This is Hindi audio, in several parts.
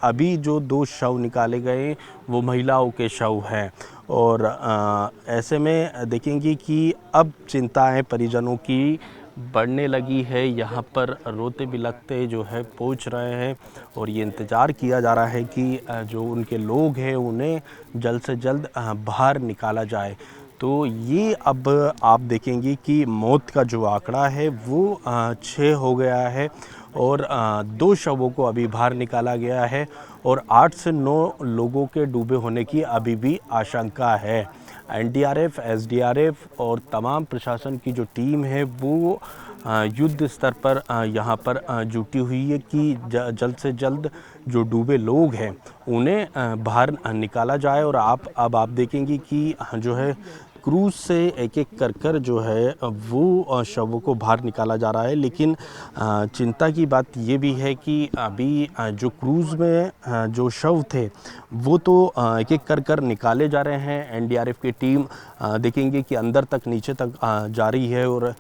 अभी जो 2 शव निकाले गए वो महिलाओं के शव हैं। और ऐसे में देखेंगे कि अब चिंताएं परिजनों की बढ़ने लगी है। यहाँ पर रोते बिलखते जो है पहुँच रहे हैं और ये इंतज़ार किया जा रहा है कि जो उनके लोग हैं उन्हें जल्द से जल्द बाहर निकाला जाए। तो ये अब आप देखेंगे कि मौत का जो आंकड़ा है वो 6 हो गया है और 2 शवों को अभी बाहर निकाला गया है और 8 से 9 लोगों के डूबे होने की अभी भी आशंका है। एनडीआरएफ, एसडीआरएफ और तमाम प्रशासन की जो टीम है वो युद्ध स्तर पर यहाँ पर जुटी हुई है कि जल्द से जल्द जो डूबे लोग हैं उन्हें बाहर निकाला जाए। और अब आप देखेंगे कि जो है क्रूज़ से एक-एक कर जो है वो शवों को बाहर निकाला जा रहा है। लेकिन चिंता की बात ये भी है कि अभी जो क्रूज़ में जो शव थे वो तो एक-एक कर निकाले जा रहे हैं। एनडीआरएफ की टीम देखेंगे कि अंदर तक नीचे तक जा रही है और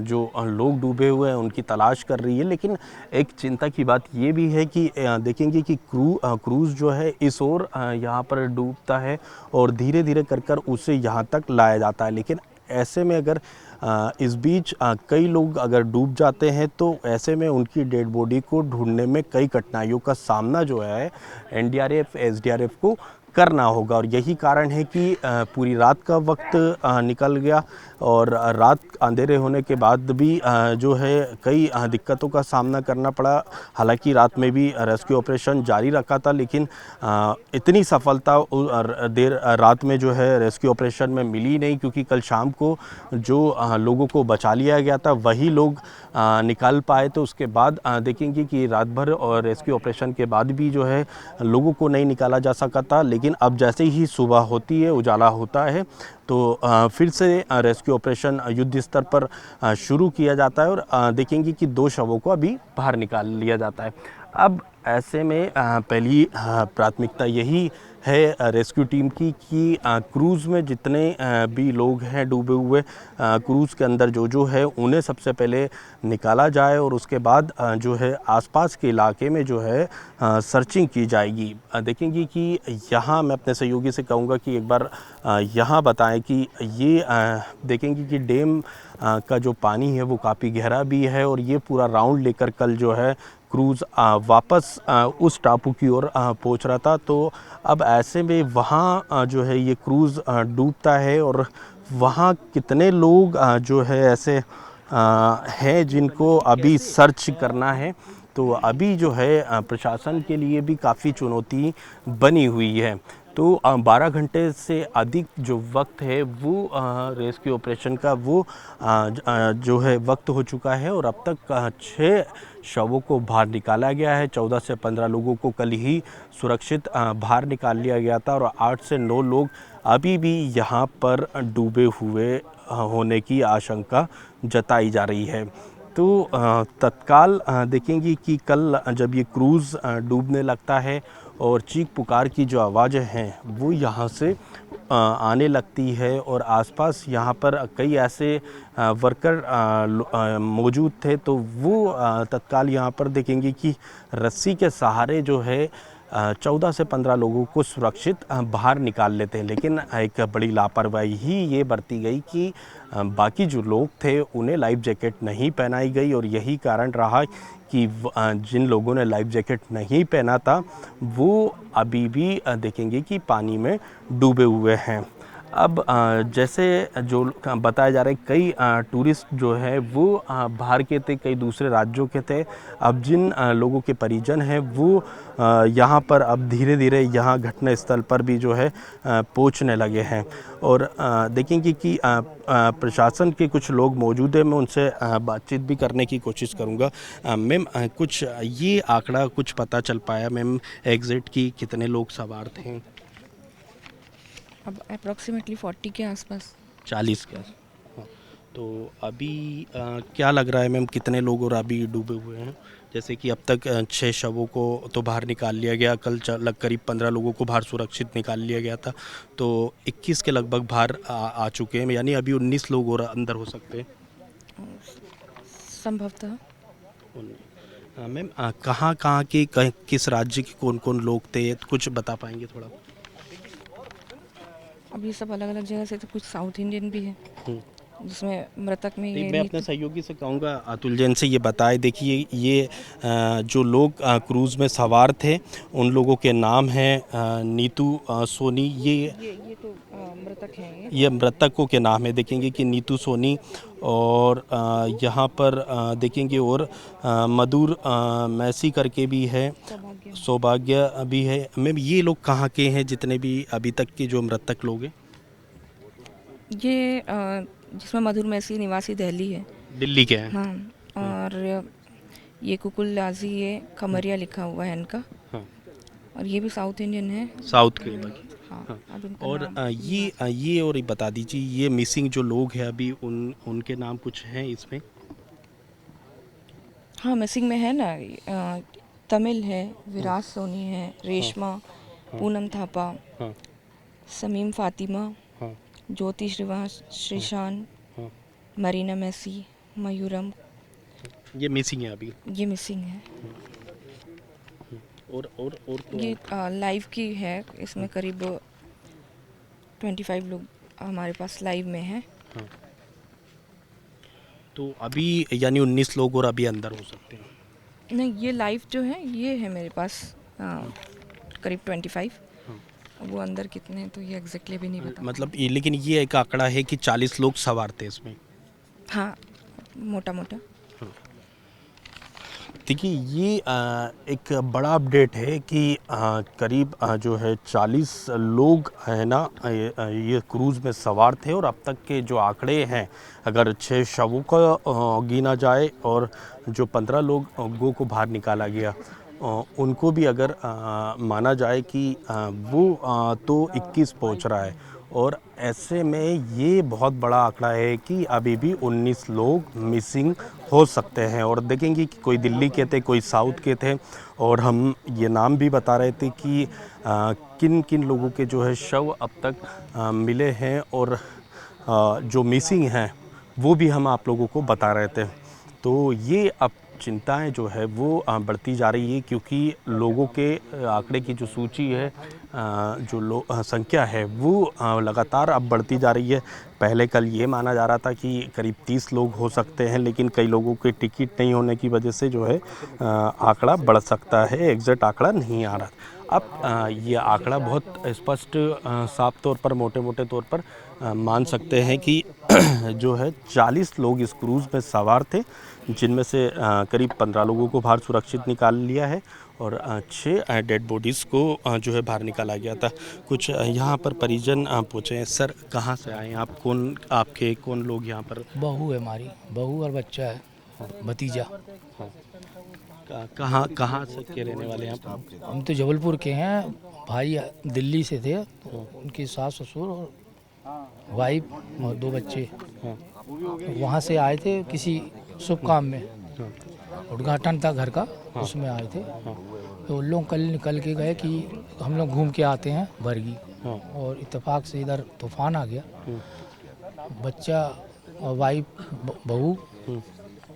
जो लोग डूबे हुए हैं उनकी तलाश कर रही है। लेकिन एक चिंता की बात ये भी है कि देखेंगे कि क्रूज़ जो है इस ओर यहाँ पर डूबता है और धीरे-धीरे कर उसे यहाँ तक लाया जाता है। लेकिन ऐसे में अगर इस बीच कई लोग अगर डूब जाते हैं तो ऐसे में उनकी डेड बॉडी को ढूंढने में कई कठिनाइयों का सामना जो है एनडीआरएफ, एसडीआरएफ को करना होगा। और यही कारण है कि पूरी रात का वक्त निकल गया और रात अंधेरे होने के बाद भी जो है कई दिक्कतों का सामना करना पड़ा। हालांकि रात में भी रेस्क्यू ऑपरेशन जारी रखा था, लेकिन इतनी सफलता देर रात में जो है रेस्क्यू ऑपरेशन में मिली नहीं, क्योंकि कल शाम को जो लोगों को बचा लिया गया था वही लोग निकाल पाए। तो उसके बाद देखेंगे कि रात भर और रेस्क्यू ऑपरेशन के बाद भी जो है लोगों को नहीं निकाला जा सका था। लेकिन अब जैसे ही सुबह होती है, उजाला होता है, तो फिर से रेस्क्यू ऑपरेशन युद्ध स्तर पर शुरू किया जाता है और देखेंगे कि 2 शवों को अभी बाहर निकाल लिया जाता है। अब ऐसे में पहली प्राथमिकता यही है रेस्क्यू टीम की कि क्रूज़ में जितने भी लोग हैं डूबे हुए, क्रूज़ के अंदर जो है उन्हें सबसे पहले निकाला जाए और उसके बाद जो है आसपास के इलाके में जो है सर्चिंग की जाएगी। देखेंगे कि यहाँ मैं अपने सहयोगी से कहूँगा कि एक बार यहाँ बताएं कि ये देखेंगे कि डैम का जो पानी है वो काफ़ी गहरा भी है और ये पूरा राउंड लेकर कल जो है क्रूज़ वापस उस टापू की ओर पहुंच रहा था। तो अब ऐसे में वहाँ जो है ये क्रूज़ डूबता है और वहाँ कितने लोग जो है ऐसे हैं जिनको अभी सर्च करना है। तो अभी जो है प्रशासन के लिए भी काफ़ी चुनौती बनी हुई है। तो 12 घंटे से अधिक जो वक्त है वो रेस्क्यू ऑपरेशन का वो जो है वक्त हो चुका है और अब तक 6 शवों को बाहर निकाला गया है। 14 से 15 लोगों को कल ही सुरक्षित बाहर निकाल लिया गया था और 8 से 9 लोग अभी भी यहाँ पर डूबे हुए होने की आशंका जताई जा रही है। तो तत्काल देखेंगे कि कल जब ये क्रूज़ डूबने लगता है और चीख पुकार की जो आवाज़ें हैं वो यहाँ से आने लगती है और आसपास यहाँ पर कई ऐसे वर्कर मौजूद थे, तो वो तत्काल यहाँ पर देखेंगे कि रस्सी के सहारे जो है 14 से 15 लोगों को सुरक्षित बाहर निकाल लेते हैं। लेकिन एक बड़ी लापरवाही ही ये बरती गई कि बाकी जो लोग थे उन्हें लाइफ जैकेट नहीं पहनाई गई और यही कारण रहा कि जिन लोगों ने लाइफ जैकेट नहीं पहना था वो अभी भी देखेंगे कि पानी में डूबे हुए हैं। अब जैसे जो बताया जा रहा है कई टूरिस्ट जो है वो बाहर के थे, कई दूसरे राज्यों के थे। अब जिन लोगों के परिजन हैं वो यहाँ पर अब धीरे धीरे यहाँ घटना स्थल पर भी जो है पहुँचने लगे हैं और देखेंगे कि प्रशासन के कुछ लोग मौजूद हैं, मैं उनसे बातचीत भी करने की कोशिश करूँगा। मैम, कुछ ये आंकड़ा कुछ पता चल पाया मैम एग्जिट की कितने लोग सवार थे? अब अप्रॉक्सीमेटली 40 के आसपास। 40 के आस। हाँ, तो अभी क्या लग रहा है मैम कितने लोग और अभी डूबे हुए हैं? जैसे कि अब तक 6 शवों को तो बाहर निकाल लिया गया, कल करीब 15 लोगों को बाहर सुरक्षित निकाल लिया गया था, तो 21 के लगभग बाहर आ चुके हैं, यानी अभी 19 लोग और अंदर हो सकते हैं संभवतः। मैम कहाँ कहाँ के किस राज्य के कौन कौन लोग थे, कुछ बता पाएंगे थोड़ा? अब ये सब अलग अलग जगह से, तो कुछ साउथ इंडियन भी है, हम्म। जिसमें मृतक में नहीं, ये मैं अपने नीतू। सहयोगी से कहूँगा अतुल जैन से ये बताए। देखिए ये जो लोग क्रूज़ में सवार थे उन लोगों के नाम हैं नीतू सोनी। ये तो मृतक हैं ये मृतकों के नाम है, देखेंगे कि नीतू सोनी, और यहाँ पर देखेंगे और मधुर मैसी करके भी है, सौभाग्य। सौभाग्य भी है। मैम ये लोग कहाँ के हैं जितने भी अभी तक के जो मृतक लोग हैं? ये जिसमें मधुर मैसी निवासी दिल्ली है। दिल्ली के हैं। हाँ। हाँ। और ये कुकुल लाजी, ये खमरिया लिखा हुआ है इनका। हाँ। और ये भी साउथ इंडियन है। साउथ के बाकी। हाँ। हाँ। अब इनका और नाम ये और बता दीजिए, ये मिसिंग जो लोग हैं अभी उनके नाम कुछ हैं इसमें? हाँ, मिसिंग में है ना, तमिल है, विराज सोनी है, रेशमा, पूनम थापा, हाँ। समीम फातिमा, हाँ। ज्योति श्रीवास, श्रीशान, हाँ। मरीना मैसी, मयूरम, ये मिसिंग है अभी। ये मिसिंग है। और तो ये लाइव की है, इसमें करीब 25 लोग हमारे पास लाइव में हैं। हाँ। तो अभी यानी 19 लोग और अभी अंदर हो सकते हैं। नहीं, ये लाइव जो है ये है मेरे पास करीब 25। वो अंदर कितने हैं तो ये एग्जैक्टली भी नहीं पता। मतलब ये, लेकिन ये एक आंकड़ा है कि 40 लोग सवार थे इसमें। हाँ, मोटा मोटा। देखिए ये एक बड़ा अपडेट है कि करीब जो है 40 लोग है ना ये क्रूज़ में सवार थे, और अब तक के जो आंकड़े हैं, अगर 6 शवों का गिना जाए और जो 15 लोगों को बाहर निकाला गया उनको भी अगर माना जाए कि वो तो 21 पहुंच रहा है। और ऐसे में ये बहुत बड़ा आंकड़ा है कि अभी भी 19 लोग मिसिंग हो सकते हैं। और देखेंगे कि कोई दिल्ली के थे, कोई साउथ के थे, और हम ये नाम भी बता रहे थे कि किन किन लोगों के जो है शव अब तक मिले हैं, और जो मिसिंग हैं वो भी हम आप लोगों को बता रहे थे। तो ये अब चिंताएं जो है वो बढ़ती जा रही है, क्योंकि लोगों के आंकड़े की जो सूची है, जो संख्या है वो लगातार अब बढ़ती जा रही है। पहले कल ये माना जा रहा था कि करीब 30 लोग हो सकते हैं, लेकिन कई लोगों के टिकट नहीं होने की वजह से जो है आंकड़ा बढ़ सकता है, एग्जैक्ट आंकड़ा नहीं आ रहा। अब ये आंकड़ा बहुत स्पष्ट साफ तौर पर, मोटे मोटे तौर पर मान सकते हैं कि जो है 40 लोग इस क्रूज़ में सवार थे, जिनमें से करीब 15 लोगों को बाहर सुरक्षित निकाल लिया है, और 6 डेड बॉडीज़ को जो है बाहर निकाला गया था। कुछ यहाँ पर परिजन पूछे हैं। सर कहाँ से आए हैं आप, आपके कौन लोग यहाँ पर? बहू है हमारी, बहू और बच्चा है, भतीजा। कहाँ से के रहने वाले हैं आप? हम तो जबलपुर के हैं, भाई दिल्ली से थे, तो उनके सास ससुर और वाइफ और 2 बच्चे वहाँ से आए थे किसी शुभ काम में, उद्घाटन था घर का, उसमें आए थे। तो लोग कल निकल के गए कि हम लोग घूम के आते हैं बरगी, और इत्तेफाक से इधर तूफान आ गया। बच्चा और वाइफ बहू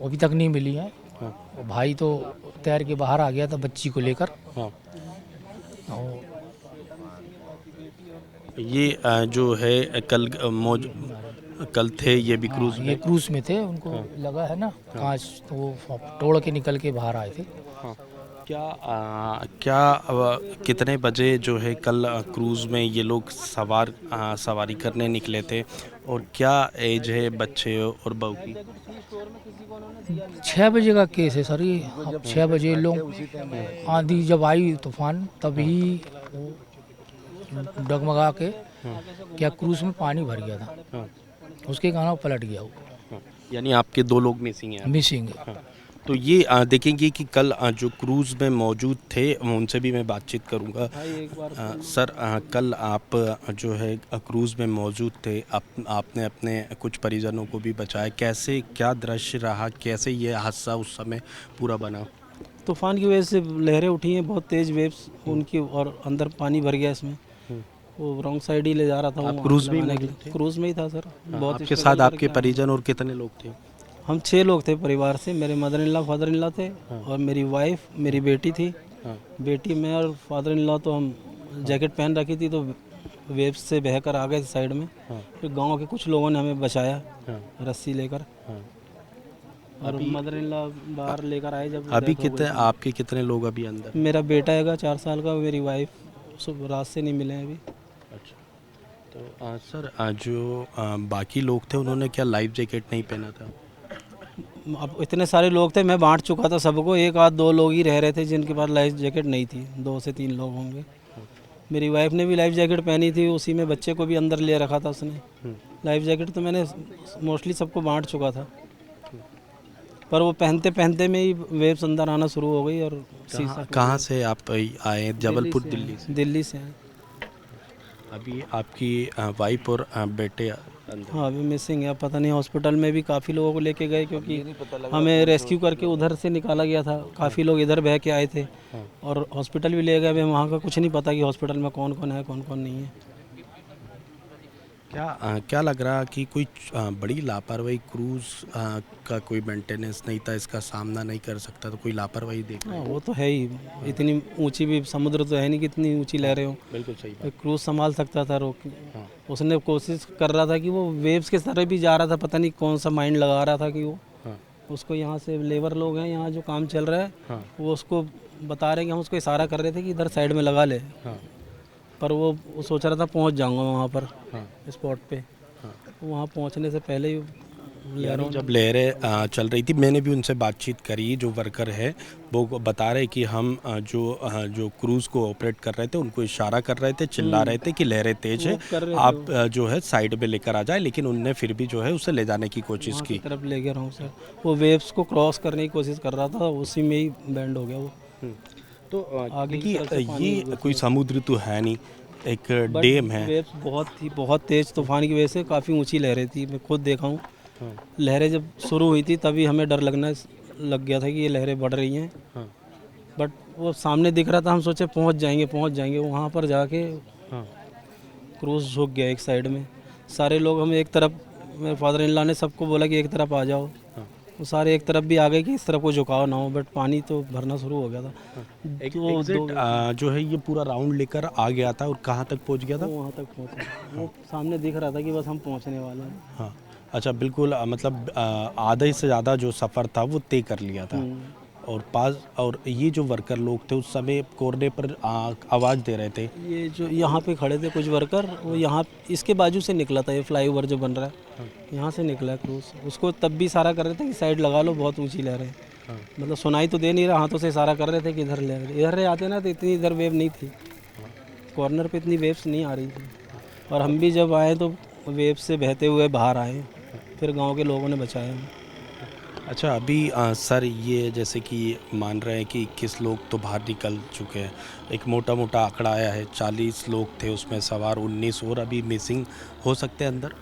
अभी तक नहीं मिली है। और भाई तो तैर के बाहर आ गया था बच्ची को लेकर। और ये जो है कल थे ये भी क्रूज़ ये क्रूज में थे, उनको लगा है ना कांच, तो वो तोड़ के निकल के बाहर आए थे। कितने बजे जो है कल क्रूज़ में ये लोग सवारी करने निकले थे, और क्या एज है बच्चे और बहू की? 6 बजे का केस है सर ये। अब 6 बजे लोग, आंधी जब आई तूफान, तभी वो डगमगा के क्या क्रूज में पानी भर गया था, उसके कारण वो पलट गया वो। यानी आपके 2 लोग मिसिंग हैं। मिसिंग। तो ये देखेंगे कि कल जो क्रूज़ में मौजूद थे उनसे भी मैं बातचीत करूंगा। सर कल आप जो है क्रूज़ में मौजूद थे, आपने अपने कुछ परिजनों को भी बचाया, कैसे क्या दृश्य रहा, कैसे ये हादसा उस समय पूरा बना? तूफान की वजह से लहरें उठी हैं, बहुत तेज़ वेव्स उनकी, और अंदर पानी भर गया इसमें। वो रॉन्ग साइड ही ले जा रहा था। आप वो क्रूज़ में ही लगाने मौजूद के लिए। थे? क्रूज़ में ही था सर। बहुत आपके साथ आपके परिजन और कितने लोग थे? हम 6 लोग थे परिवार से। मेरे mother in law father in law थे और मेरी वाइफ, मेरी बेटी थी। बेटी, मैं और फादर इन लॉ तो हम जैकेट पहन रखी थी तो वेव्स से बहकर आ गए साइड में। फिर गांव के कुछ लोगों ने हमें बचाया रस्सी लेकर, और मदर इन लॉ बाहर लेकर आए। जब अभी death हो कितने गई आपके कितने लोग अभी अंदर? थी। मेरा बेटा हैगा 4 साल का, मेरी वाइफ सब रात से नहीं मिले हैं अभी। अच्छा, तो सर जो बाकी लोग थे उन्होंने क्या लाइफ जैकेट नहीं पहना था? अब इतने सारे लोग थे, मैं बांट चुका था सबको। एक आध दो लोग ही रह रहे थे जिनके पास लाइफ जैकेट नहीं थी, 2 से 3 लोग होंगे। मेरी वाइफ ने भी लाइफ जैकेट पहनी थी, उसी में बच्चे को भी अंदर ले रखा था उसने। लाइफ जैकेट तो मैंने मोस्टली सबको बांट चुका था, पर वो पहनते पहनते में ही वेव्स अंदर आना शुरू हो गई। और कहाँ से आप आए? जबलपुर, दिल्ली से? दिल्ली से आए। अभी आपकी वाइफ और बेटे अंदर? हाँ, अभी मिसिंग है। पता नहीं, हॉस्पिटल में भी काफ़ी लोगों को लेके गए क्योंकि हमें रेस्क्यू करके उधर से निकाला गया था। काफ़ी लोग इधर बह के आए थे और हॉस्पिटल भी ले गए। हमें वहाँ का कुछ नहीं पता कि हॉस्पिटल में कौन कौन है, कौन कौन नहीं है। क्या लग रहा कि कोई बड़ी लापरवाही, क्रूज़ का कोई मेंटेनेंस नहीं था, इसका सामना नहीं कर सकता, तो कोई लापरवाही देख रहे हाँ, हैं? वो तो है ही। इतनी ऊंची भी समुद्र तो है नहीं कि इतनी ऊंची लहरें हो। बिल्कुल सही बात। एक क्रूज संभाल सकता था रोक। उसने कोशिश कर रहा था कि वो वेव्स के तरफ भी जा रहा था। पता नहीं कौन सा माइंड लगा रहा था कि वो उसको, यहाँ से लेबर लोग हैं यहाँ जो काम चल रहा है, वो उसको बता रहे हैं कि हम उसको इशारा कर रहे थे कि इधर साइड में लगा ले। पर वो सोच रहा था पहुँच जाऊँगा वहाँ पर स्पॉट पे। वहाँ पहुँचने से पहले ही यानी जब लहरें चल रही थी, मैंने भी उनसे बातचीत करी। जो वर्कर है वो बता रहे कि हम जो क्रूज़ को ऑपरेट कर रहे थे उनको इशारा कर रहे थे, चिल्ला रहे थे कि लहरें तेज है, आप जो है साइड पे लेकर आ जाए, लेकिन उनने फिर भी जो है उसे ले जाने की कोशिश की। तरफ ले गया हूँ सर। वो वेव्स को क्रॉस करने की कोशिश कर रहा था, उसी में ही बैंड हो गया वो। तो देखिए, ये कोई समुद्र तो है नहीं, एक डैम है। वेव्स बहुत तेज तूफान की वजह से काफ़ी ऊंची लहरें थी। मैं खुद देखा हूँ। लहरें जब शुरू हुई थी तभी हमें डर लगना लग गया था कि ये लहरें बढ़ रही हैं। बट वो सामने दिख रहा था, हम सोचे पहुँच जाएंगे। वहाँ पर जाके क्रूज झुक गया एक साइड में। सारे लोग हमें एक तरफ, मेरे फादर इन लॉ ने सबको बोला कि एक तरफ आ जाओ। वो सारे एक तरफ भी आ गए कि इस तरफ को झुकाव ना हो, बट पानी तो भरना शुरू हो गया था। एग्जिट जो है ये पूरा राउंड लेकर आ गया था, और कहाँ तक पहुँच गया था? वो वहाँ तक पहुँचा। वो सामने दिख रहा था कि बस हम पहुँचने वाले हैं। हाँ, अच्छा, बिल्कुल। मतलब आधे से ज़्यादा जो सफ़र था वो तय कर लिया था। और ये जो वर्कर लोग थे उस समय कोर्ने पर आवाज़ दे रहे थे। ये जो यहाँ पे खड़े थे कुछ वर्कर, वो यहाँ इसके बाजू से निकला था। ये फ्लाईओवर जो बन रहा है, यहाँ से निकला है क्रूज। उसको तब भी इशारा कर रहे थे कि साइड लगा लो, बहुत ऊंची लहरें। मतलब सुनाई तो दे नहीं रहा, हाथों से इशारा कर रहे थे कि इधर आते ना, तो इतनी इधर वेव नहीं थी। कॉर्नर पे इतनी वेव्स नहीं आ रही थी। और हम भी जब आए तो वेव से बहते हुए बाहर आए, फिर गाँव के लोगों ने बचाया हमें। अच्छा, अभी सर ये जैसे कि मान रहे हैं कि 21 लोग तो बाहर निकल चुके हैं। एक मोटा मोटा आंकड़ा आया है, 40 लोग थे उसमें सवार, 19 और अभी मिसिंग हो सकते हैं अंदर।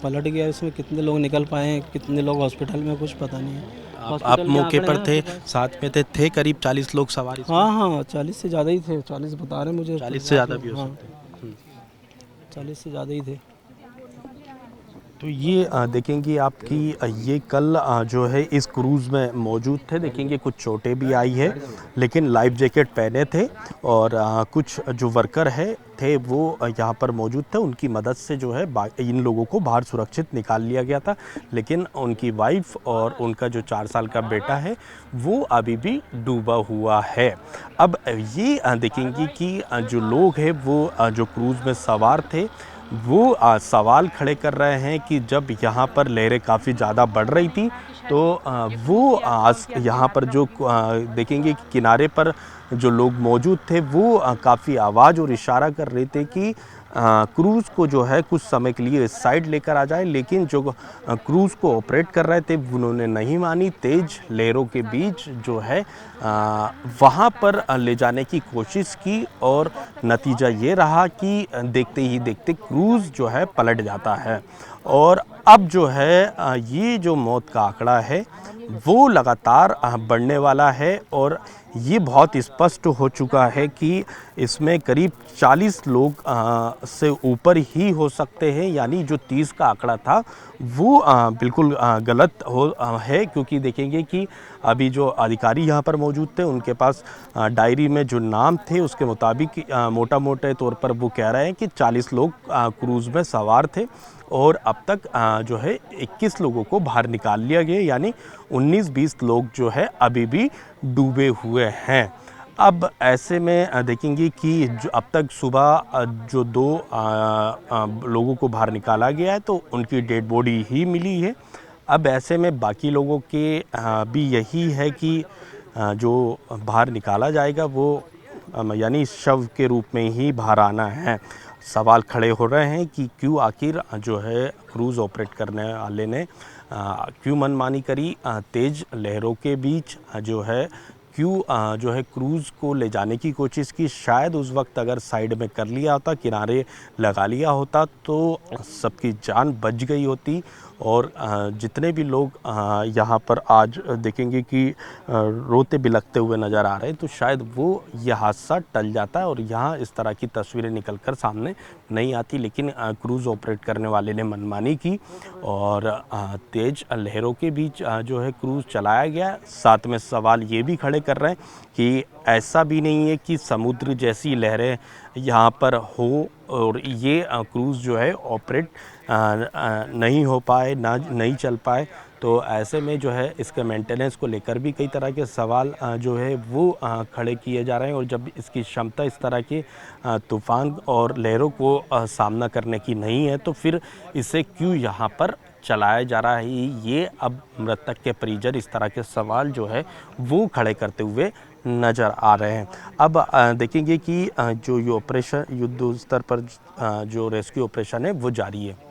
पलट गया इसमें। कितने लोग निकल पाए हैं, कितने लोग हॉस्पिटल में, कुछ पता नहीं है। आप मौके पर थे, साथ में थे करीब 40 लोग सवार इसमें? हाँ, 40 से ज़्यादा ही थे। 40 बता रहे मुझे। 40 से ज़्यादा भी हो सकते हैं। 40 से ज़्यादा ही थे। तो ये देखेंगे आपकी ये कल जो है इस क्रूज़ में मौजूद थे। देखेंगे कुछ चोटें भी आई है, लेकिन लाइफ जैकेट पहने थे। और कुछ जो वर्कर है थे वो यहाँ पर मौजूद थे। उनकी मदद से जो है इन लोगों को बाहर सुरक्षित निकाल लिया गया था। लेकिन उनकी वाइफ और उनका जो 4 साल का बेटा है वो अभी भी डूबा हुआ है। अब ये देखेंगे कि जो लोग हैं वो जो क्रूज़ में सवार थे वो सवाल खड़े कर रहे हैं कि जब यहाँ पर लहरें काफ़ी ज़्यादा बढ़ रही थी तो वो यहाँ पर जो देखेंगे कि किनारे पर जो लोग मौजूद थे वो काफ़ी आवाज़ और इशारा कर रहे थे कि क्रूज़ को जो है कुछ समय के लिए इस साइड लेकर आ जाए। लेकिन जो क्रूज़ को ऑपरेट कर रहे थे उन्होंने नहीं मानी। तेज़ लहरों के बीच जो है वहाँ पर ले जाने की कोशिश की और नतीजा ये रहा कि देखते ही देखते क्रूज़ जो है पलट जाता है। और अब जो है ये जो मौत का आंकड़ा है वो लगातार बढ़ने वाला है। और ये बहुत स्पष्ट हो चुका है कि इसमें करीब 40 लोग से ऊपर ही हो सकते हैं, यानी जो 30 का आंकड़ा था वो बिल्कुल गलत है, क्योंकि देखेंगे कि अभी जो अधिकारी यहाँ पर मौजूद थे उनके पास डायरी में जो नाम थे उसके मुताबिक मोटा मोटे तौर पर वो कह रहे हैं कि 40 लोग क्रूज़ में सवार थे और अब तक जो है 21 लोगों को बाहर निकाल लिया गया, यानी 19-20 लोग जो है अभी भी डूबे हुए हैं। अब ऐसे में देखेंगे कि जो अब तक सुबह जो 2 लोगों को बाहर निकाला गया है तो उनकी डेड बॉडी ही मिली है। अब ऐसे में बाकी लोगों के भी यही है कि जो बाहर निकाला जाएगा वो यानी शव के रूप में ही बाहर आना है। सवाल खड़े हो रहे हैं कि क्यों आखिर जो है क्रूज़ ऑपरेट करने वाले ने क्यों मनमानी करी, तेज़ लहरों के बीच जो है क्यों जो है क्रूज़ को ले जाने की कोशिश की। शायद उस वक्त अगर साइड में कर लिया होता, किनारे लगा लिया होता तो सबकी जान बच गई होती और जितने भी लोग यहाँ पर आज देखेंगे कि रोते बिलखते हुए नज़र आ रहे हैं तो शायद वो यह हादसा टल जाता है और यहाँ इस तरह की तस्वीरें निकल कर सामने नहीं आती। लेकिन क्रूज़ ऑपरेट करने वाले ने मनमानी की और तेज़ लहरों के बीच जो है क्रूज़ चलाया गया। साथ में सवाल ये भी खड़े कर रहे हैं कि ऐसा भी नहीं है कि समुद्र जैसी लहरें यहाँ पर हो और ये क्रूज़ जो है ऑपरेट नहीं हो पाए, नहीं चल पाए। तो ऐसे में जो है इसके मेंटेनेंस को लेकर भी कई तरह के सवाल जो है वो खड़े किए जा रहे हैं और जब इसकी क्षमता इस तरह के तूफ़ान और लहरों को सामना करने की नहीं है तो फिर इसे क्यों यहाँ पर चलाया जा रहा है, ये अब मृतक के परिजन इस तरह के सवाल जो है वो खड़े करते हुए नज़र आ रहे हैं। अब देखेंगे कि जो ये ऑपरेशन युद्ध स्तर पर जो रेस्क्यू ऑपरेशन है वो जारी है।